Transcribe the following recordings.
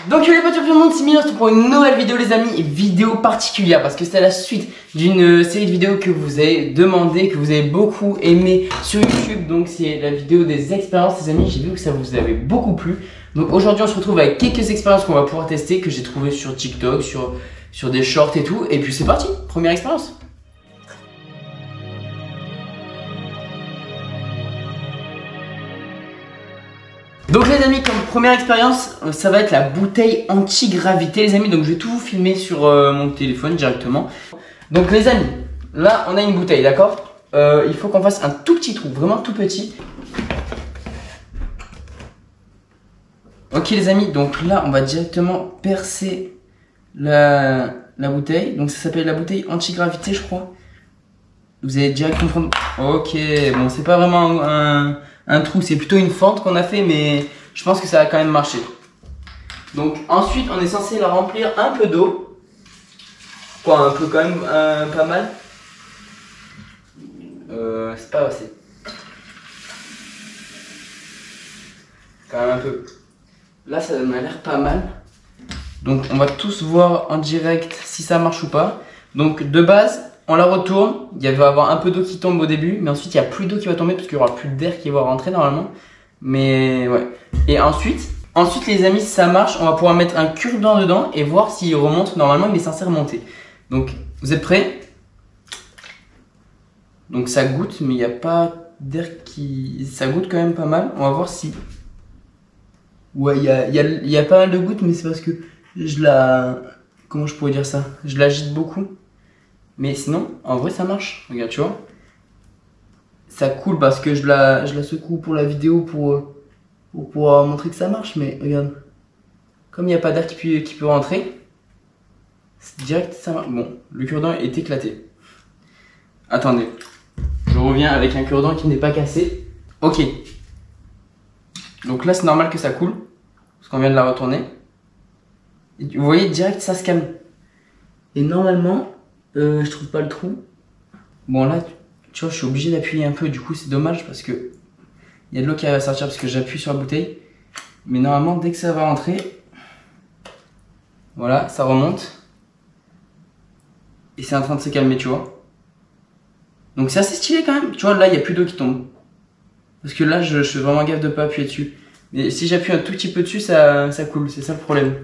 Donc les potes, tout le monde, c'est Minos pour une nouvelle vidéo les amis, et vidéo particulière parce que c'est la suite d'une série de vidéos que vous avez demandé, que vous avez beaucoup aimé sur YouTube. Donc c'est la vidéo des expériences les amis, j'ai vu que ça vous avait beaucoup plu. Donc aujourd'hui on se retrouve avec quelques expériences qu'on va pouvoir tester, que j'ai trouvé sur TikTok, sur des shorts et tout. Et puis c'est parti, première expérience. Donc les amis, comme première expérience, ça va être la bouteille anti-gravité les amis. Donc je vais tout vous filmer sur mon téléphone directement. Donc les amis, là on a une bouteille, d'accord. Il faut qu'on fasse un tout petit trou, vraiment tout petit. Ok les amis, donc là on va directement percer la bouteille. Donc ça s'appelle la bouteille anti-gravité je crois. Vous allez direct comprendre. Ok, bon c'est pas vraiment un trou, c'est plutôt une fente qu'on a fait, mais je pense que ça va quand même marcher. Donc ensuite on est censé la remplir un peu d'eau. Quoi, un peu quand même, pas mal. C'est pas assez. Quand même un peu. Là ça m'a l'air pas mal. Donc on va tous voir en direct si ça marche ou pas. Donc de base on la retourne, il va y avoir un peu d'eau qui tombe au début, mais ensuite il n'y a plus d'eau qui va tomber parce qu'il n'y aura plus d'air qui va rentrer normalement. Mais ouais. Et ensuite les amis, si ça marche, on va pouvoir mettre un cure-dent dedans et voir s'il remonte. Normalement il est censé remonter. Donc vous êtes prêts? Donc ça goûte, mais il n'y a pas d'air qui... Ça goûte quand même pas mal. On va voir si... Ouais, il y a pas mal de gouttes, mais c'est parce que je la... Comment je pourrais dire ça? Je l'agite beaucoup. Mais sinon, en vrai, ça marche. Regarde, tu vois. Ça coule parce que je la secoue pour la vidéo pour pouvoir montrer que ça marche. Mais regarde. Comme il n'y a pas d'air qui peut rentrer, c'est direct, ça marche. Bon, le cure-dent est éclaté. Attendez. Je reviens avec un cure-dent qui n'est pas cassé. Ok. Donc là, c'est normal que ça coule. Parce qu'on vient de la retourner. Et vous voyez, direct, ça se calme. Et normalement... je trouve pas le trou. Bon là, tu vois, je suis obligé d'appuyer un peu. Du coup, c'est dommage parce que il y a de l'eau qui va sortir parce que j'appuie sur la bouteille. Mais normalement, dès que ça va rentrer, voilà, ça remonte. Et c'est en train de se calmer, tu vois. Donc c'est assez stylé quand même. Tu vois, là, il n'y a plus d'eau qui tombe. Parce que là, je fais vraiment gaffe de pas appuyer dessus. Mais si j'appuie un tout petit peu dessus, ça coule. C'est ça le problème.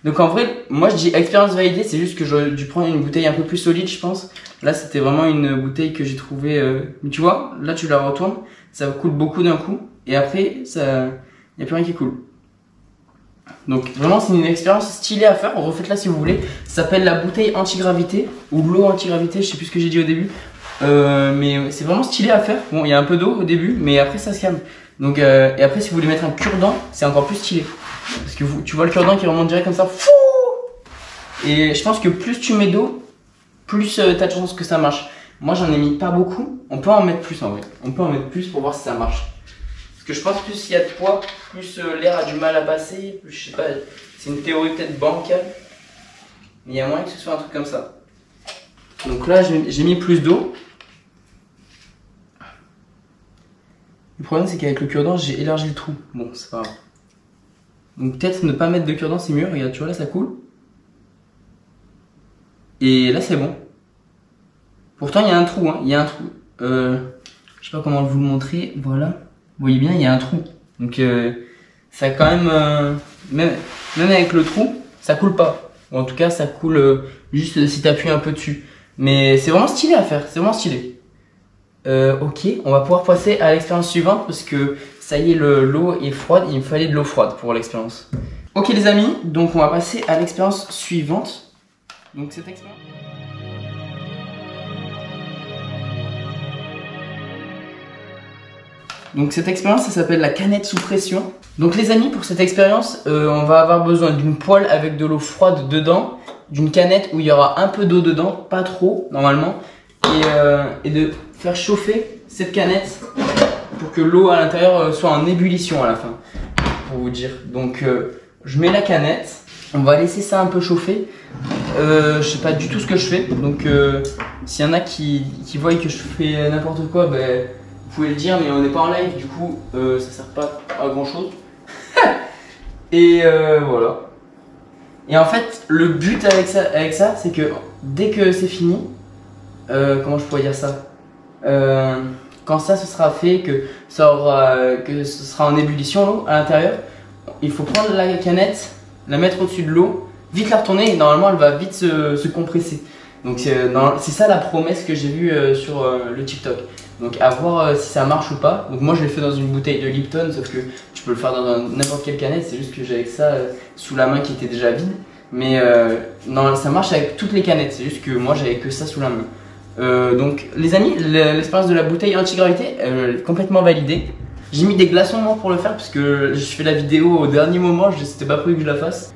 Donc en vrai, moi je dis expérience validée, c'est juste que j'aurais dû prendre une bouteille un peu plus solide je pense. Là c'était vraiment une bouteille que j'ai trouvée, mais tu vois, là tu la retournes, ça coule beaucoup d'un coup, et après, ça, y a plus rien qui coule. Donc vraiment c'est une expérience stylée à faire, refaites-la si vous voulez. Ça s'appelle la bouteille anti-gravité, ou l'eau anti-gravité, je sais plus ce que j'ai dit au début. Mais c'est vraiment stylé à faire. Bon, il y a un peu d'eau au début, mais après ça se calme. Donc, et après si vous voulez mettre un cure-dent, c'est encore plus stylé. Parce que tu vois le cure-dent qui remonte direct comme ça. Fou! Et je pense que plus tu mets d'eau, plus t'as de chance que ça marche. Moi j'en ai mis pas beaucoup. On peut en mettre plus en vrai. On peut en mettre plus pour voir si ça marche. Parce que je pense que plus il y a de poids, plus l'air a du mal à passer. Plus, je sais pas, c'est une théorie peut-être bancale. Mais il y a moyen que ce soit un truc comme ça. Donc là j'ai mis plus d'eau. Le problème c'est qu'avec le cure-dent j'ai élargi le trou. Bon c'est pas grave. Donc peut-être ne pas mettre de cure-dent c'est mieux, regarde tu vois là ça coule. Et là c'est bon. Pourtant il y a un trou, il y a un trou. Je sais pas comment vous le montrer, voilà. Vous voyez bien il y a un trou. Donc ça quand même, même avec le trou, ça coule pas. Ou en tout cas ça coule juste si tu appuies un peu dessus. Mais c'est vraiment stylé à faire, c'est vraiment stylé. Ok, on va pouvoir passer à l'expérience suivante parce que ça y est, l'eau est froide, il me fallait de l'eau froide pour l'expérience. Ok les amis, donc on va passer à l'expérience suivante. Donc cette expérience... Donc cette expérience, ça s'appelle la canette sous pression. Donc les amis, pour cette expérience, on va avoir besoin d'une poêle avec de l'eau froide dedans, d'une canette où il y aura un peu d'eau dedans, pas trop normalement, et de faire chauffer cette canette pour que l'eau à l'intérieur soit en ébullition à la fin, pour vous dire. Donc je mets la canette, on va laisser ça un peu chauffer. Je sais pas du tout ce que je fais, donc s'il y en a qui voient que je fais n'importe quoi, ben, vous pouvez le dire, mais on n'est pas en live, du coup ça sert pas à grand chose. Et voilà. Et en fait, le but avec ça c'est que dès que c'est fini, comment je pourrais dire ça, quand ça ce sera fait, que que ce sera en ébullition l'eau à l'intérieur, il faut prendre la canette, la mettre au-dessus de l'eau, vite la retourner et normalement elle va vite se compresser. Donc c'est ça la promesse que j'ai vue sur le TikTok. Donc à voir si ça marche ou pas. Donc moi je l'ai fait dans une bouteille de Lipton, sauf que tu peux le faire dans n'importe quelle canette, c'est juste que j'avais ça sous la main qui était déjà vide. Mais non, ça marche avec toutes les canettes, c'est juste que moi j'avais que ça sous la main. Donc les amis, l'expérience de la bouteille anti-gravité est complètement validée. J'ai mis des glaçons moi pour le faire parce que je fais la vidéo au dernier moment, c'était pas prévu que je la fasse.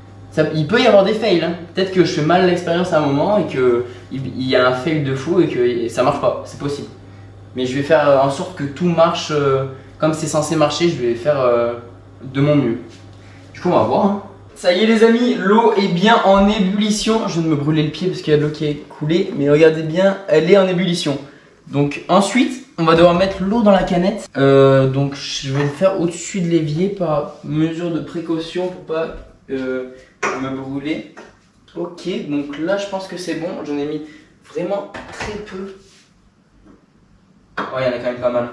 Il peut y avoir des fails, hein. Peut-être que je fais mal l'expérience à un moment et qu'il y a un fail de fou et que ça marche pas, c'est possible. Mais je vais faire en sorte que tout marche comme c'est censé marcher, je vais faire de mon mieux. Du coup on va voir. Hein. Ça y est les amis, l'eau est bien en ébullition. Je viens de me brûler le pied parce qu'il y a de l'eau qui est coulée, mais regardez bien, elle est en ébullition. Donc ensuite, on va devoir mettre l'eau dans la canette. Donc je vais le faire au-dessus de l'évier par mesure de précaution pour pas me brûler. Ok, donc là je pense que c'est bon. J'en ai mis vraiment très peu. Oh, il y en a quand même pas mal.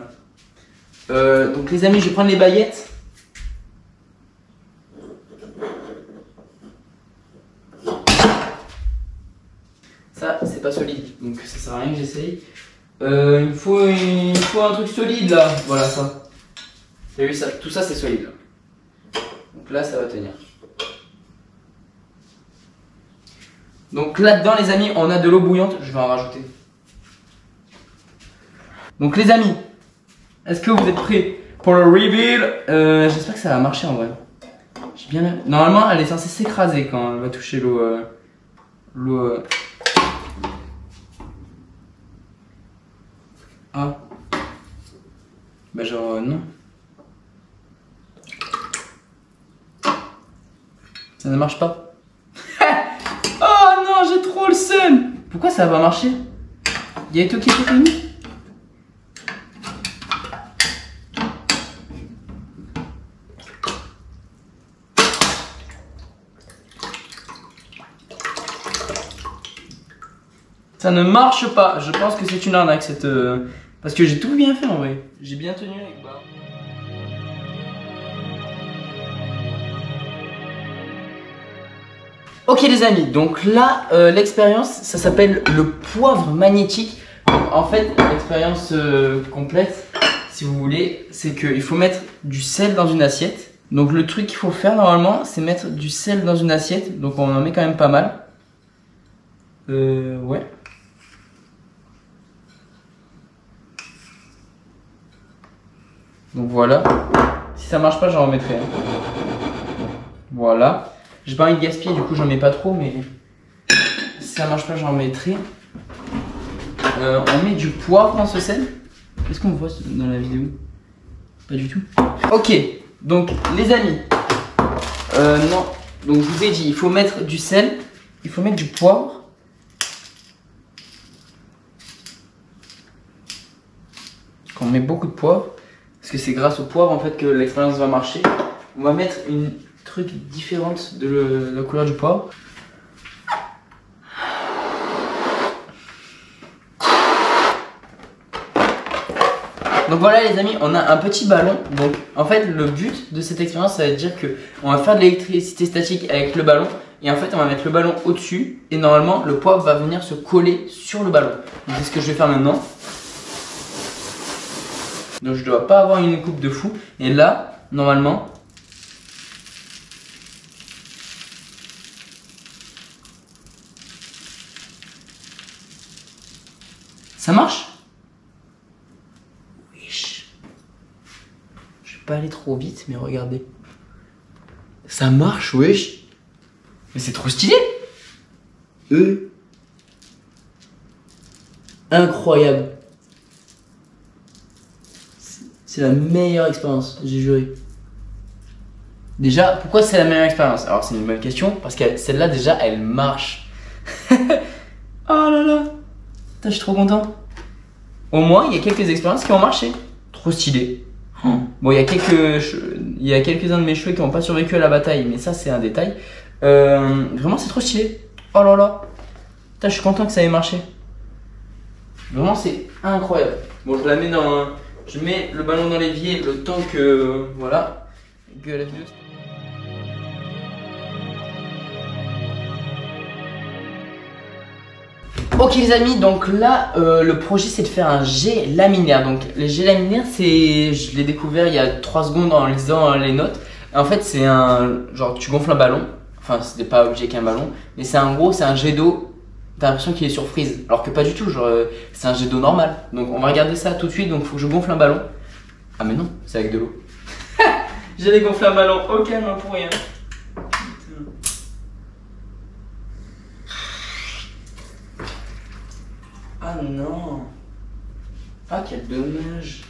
Donc les amis, je vais prendre les baguettes. Ça, c'est pas solide, donc ça sert à rien que j'essaye. Il me faut un truc solide là. Voilà ça. T'as vu ça? Tout ça c'est solide là. Donc là ça va tenir. Donc là-dedans les amis, on a de l'eau bouillante. Je vais en rajouter. Donc les amis, est-ce que vous êtes prêts pour le reveal? J'espère que ça va marcher en vrai. Normalement elle est censée s'écraser quand elle va toucher l'eau. Ah. Bah genre non. Ça ne marche pas. Oh non, j'ai trop le seum. Pourquoi ça va pas marcher? Il y a tout qui est fini. Ça ne marche pas. Je pense que c'est une arnaque cette... Parce que j'ai tout bien fait en vrai. J'ai bien tenu avec barre. Ok les amis, donc là l'expérience ça s'appelle le poivre magnétique. En fait l'expérience complète si vous voulez, c'est qu'il faut mettre du sel dans une assiette. Donc le truc qu'il faut faire normalement c'est mettre du sel dans une assiette. Donc on en met quand même pas mal. Ouais. Donc voilà. Si ça marche pas j'en remettrai. Hein. Voilà. J'ai pas envie de gaspiller, du coup j'en mets pas trop, mais si ça marche pas, j'en mettrai. On met du poivre dans ce sel. Est-ce qu'on voit dans la vidéo? Pas du tout. Ok, donc les amis, non, donc je vous ai dit, il faut mettre du sel, il faut mettre du poivre. On met beaucoup de poivre, parce que c'est grâce au poivre en fait que l'expérience va marcher. On va mettre une truc différente de la couleur du poivre. Donc voilà les amis, on a un petit ballon. Donc en fait le but de cette expérience ça va être de dire que on va faire de l'électricité statique avec le ballon. Et en fait on va mettre le ballon au-dessus. Et normalement le poivre va venir se coller sur le ballon. Donc c'est ce que je vais faire maintenant. Donc je dois pas avoir une coupe de fou. Et là normalement ça marche? Wesh. Je vais pas aller trop vite, mais regardez. Ça marche, wesh. Mais c'est trop stylé. Incroyable. C'est la meilleure expérience, j'ai juré. Déjà, pourquoi c'est la meilleure expérience? Alors c'est une bonne question, parce que celle-là déjà, elle marche. Oh là là. Putain, je suis trop content. Au moins, il y a quelques expériences qui ont marché. Trop stylé. Bon, il y a quelques-uns de mes cheveux qui n'ont pas survécu à la bataille, mais ça, c'est un détail. Vraiment c'est trop stylé. Oh là là. Putain, je suis content que ça ait marché. Vraiment c'est incroyable. Bon, je la mets dans... Je mets le ballon dans l'évier le temps que... Voilà. Que la vidéo... Ok les amis, donc là le projet c'est de faire un jet laminaire. Donc le jet laminaire c'est, je l'ai découvert il y a 3 secondes en lisant les notes. En fait c'est un, genre tu gonfles un ballon, enfin c'était pas obligé qu'un ballon, mais c'est en gros c'est un jet d'eau, t'as l'impression qu'il est sur freeze, alors que pas du tout, genre c'est un jet d'eau normal. Donc on va regarder ça tout de suite, donc faut que je gonfle un ballon. Ah mais non, c'est avec de l'eau. J'allais gonfler un ballon, ok non pour rien. Ah non. Ah quel dommage.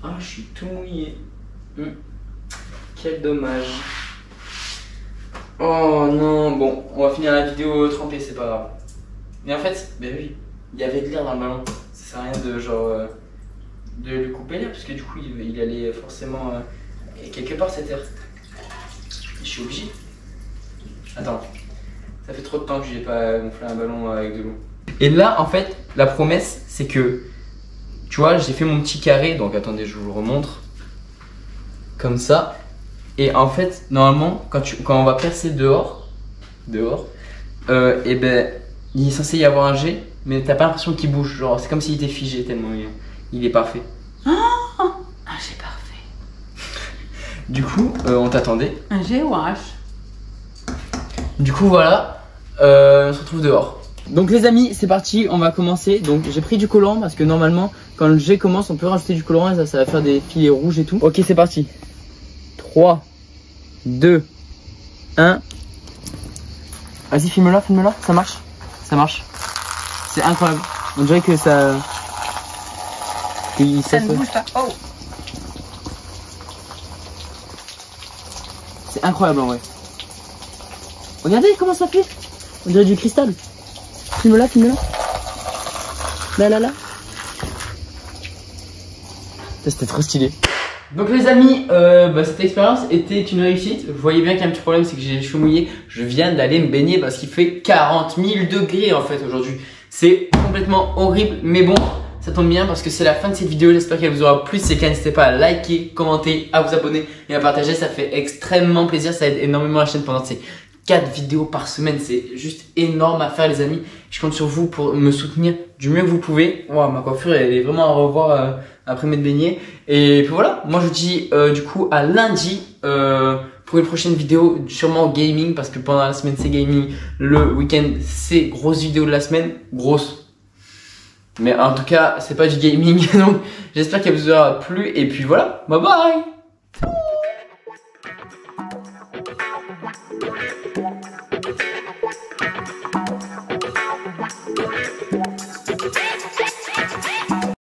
Ah je suis tout mouillé. Quel dommage. Oh non. Bon, on va finir la vidéo trempée, c'est pas grave. Mais en fait, ben oui, il y avait de l'air dans le ballon. Ça sert à rien de genre de lui couper l'air, parce que du coup il allait forcément quelque part cet air. Je suis obligé. Attends. Ça fait trop de temps que j'ai pas gonflé un ballon avec de l'eau. Et là, en fait, la promesse, c'est que, tu vois, j'ai fait mon petit carré. Donc, attendez, je vous le remontre. Comme ça. Et en fait, normalement, quand on va percer dehors, et ben, il est censé y avoir un jet, mais t'as pas l'impression qu'il bouge. Genre, c'est comme s'il était figé tellement il est parfait. Oh, un jet parfait. Du coup, on t'attendait. Un jet wash. Du coup, voilà, on se retrouve dehors. Donc les amis, c'est parti, on va commencer. Donc j'ai pris du colorant parce que normalement quand le jet commence on peut rajouter du colorant et ça va faire des filets rouges et tout. Ok, c'est parti. 3, 2, 1. Vas-y, filme-la, ça marche. Ça marche. C'est incroyable. On dirait que ça... Ça ne bouge pas. Oh. C'est incroyable en vrai. Regardez comment ça fait. On dirait du cristal. Filme-la. Là. C'était trop stylé. Donc les amis, cette expérience était une réussite. Vous voyez bien qu'il y a un petit problème, c'est que j'ai les cheveux mouillés. Je viens d'aller me baigner parce qu'il fait 40 000 degrés en fait aujourd'hui. C'est complètement horrible, mais bon, ça tombe bien parce que c'est la fin de cette vidéo. J'espère qu'elle vous aura plu. Si c'est le cas, n'hésitez pas à liker, commenter, à vous abonner et à partager. Ça fait extrêmement plaisir, ça aide énormément la chaîne pendant ces 4 vidéos par semaine, c'est juste énorme à faire les amis. Je compte sur vous pour me soutenir du mieux que vous pouvez. Wow, ma coiffure elle est vraiment à revoir après m'être baigné. Et puis voilà, moi je vous dis du coup à lundi pour une prochaine vidéo, sûrement gaming, parce que pendant la semaine c'est gaming, le week-end c'est grosse vidéo de la semaine, grosse. Mais en tout cas c'est pas du gaming, donc j'espère qu'elle vous aura plu et puis voilà, bye bye.